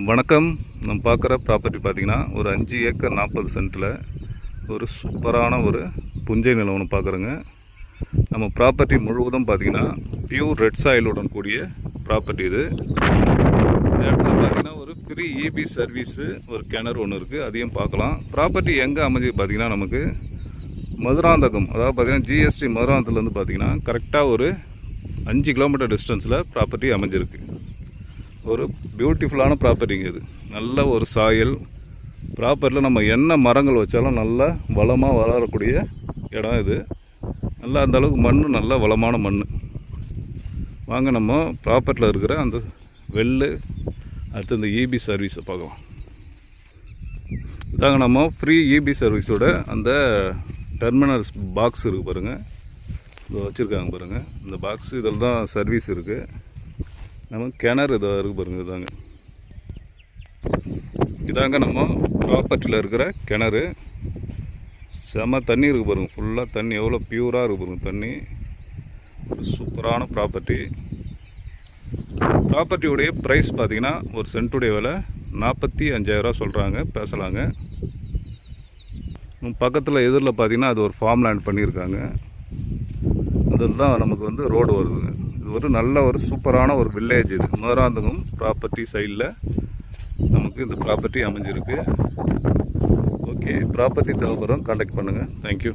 வணக்கம். நம்ம பார்க்குற ப்ராப்பர்ட்டி பார்த்திங்கன்னா ஒரு 5 ஏக்கர் 40 சென்ட்டில் ஒரு சூப்பரான ஒரு புஞ்சை நிலம் ஒன்று பார்க்குறோங்க. நம்ம ப்ராப்பர்ட்டி முழுவதும் பார்த்திங்கன்னா பியூர் ரெட் சாயிலுடன் கூடிய ப்ராப்பர்ட்டி இது. இந்த இடத்துல பார்த்திங்கன்னா ஒரு ஃப்ரீ இபி சர்வீஸு ஒரு கிணறு ஒன்று இருக்குது, அதையும் பார்க்கலாம். ப்ராப்பர்ட்டி எங்கே அமைஞ்சு பார்த்திங்கன்னா நமக்கு மதுராந்தகம், அதாவது பார்த்திங்கன்னா ஜிஎஸ்டி மதுராந்தகத்துலேருந்து பார்த்திங்கன்னா கரெக்டாக ஒரு 5 கிலோமீட்டர் டிஸ்டன்ஸில் ப்ராப்பர்ட்டி அமைஞ்சிருக்கு. ஒரு பியூட்டிஃபுல்லான ப்ராப்பர்ட்டிங்க இது. நல்ல ஒரு சாயல் ப்ராப்பர்ட்டியில் நம்ம என்ன மரங்கள் வச்சாலும் நல்லா வளமாக வளரக்கூடிய இடம் இது. நல்லா அந்தளவுக்கு மண் நல்ல வளமான மண். வாங்க நம்ம ப்ராப்பர்ட்டியில் இருக்கிற அந்த வெள்ளு அடுத்து இந்த இபி சர்வீஸை பார்க்கலாம். இதாங்க நம்ம ஃப்ரீ இபி சர்வீஸோட அந்த டெர்மினல்ஸ் பாக்ஸ் இருக்குது பாருங்கள், இதை வச்சுருக்காங்க பாருங்கள். இந்த பாக்ஸு இதில் தான் சர்வீஸ் இருக்குது. நம்ம கிணறு இதாக இருக்குது பாருங்கள். இதாங்க நம்ம ப்ராப்பர்ட்டியில் இருக்கிற கிணறு. செம தண்ணி இருக்குது பாருங்கள், ஃபுல்லாக தண்ணி எவ்வளோ பியூராக இருக்குது பாருங்கள் தண்ணி. ஒரு சூப்பரான ப்ராப்பர்ட்டி. ப்ராப்பர்ட்டியுடைய ப்ரைஸ் பார்த்திங்கன்னா ஒரு சென்ட்டுடைய விலை 45,000 சொல்கிறாங்க, பேசலாங்க. பக்கத்தில் எதிரில் பார்த்திங்கன்னா அது ஒரு ஃபார்ம் லேண்ட் பண்ணியிருக்காங்க. அதில் தான் நமக்கு வந்து ரோடு வருதுங்க. இது ஒரு நல்ல ஒரு சூப்பரான ஒரு வில்லேஜ். இது மதுராந்தகம் ப்ராப்பர்ட்டி சைடில் நமக்கு இந்த ப்ராப்பர்ட்டி அமைஞ்சிருக்கு. ஓகே, ப்ராப்பர்ட்டி தேவைப்படுறோம், கான்டாக்ட் பண்ணுங்கள். தேங்க்யூ.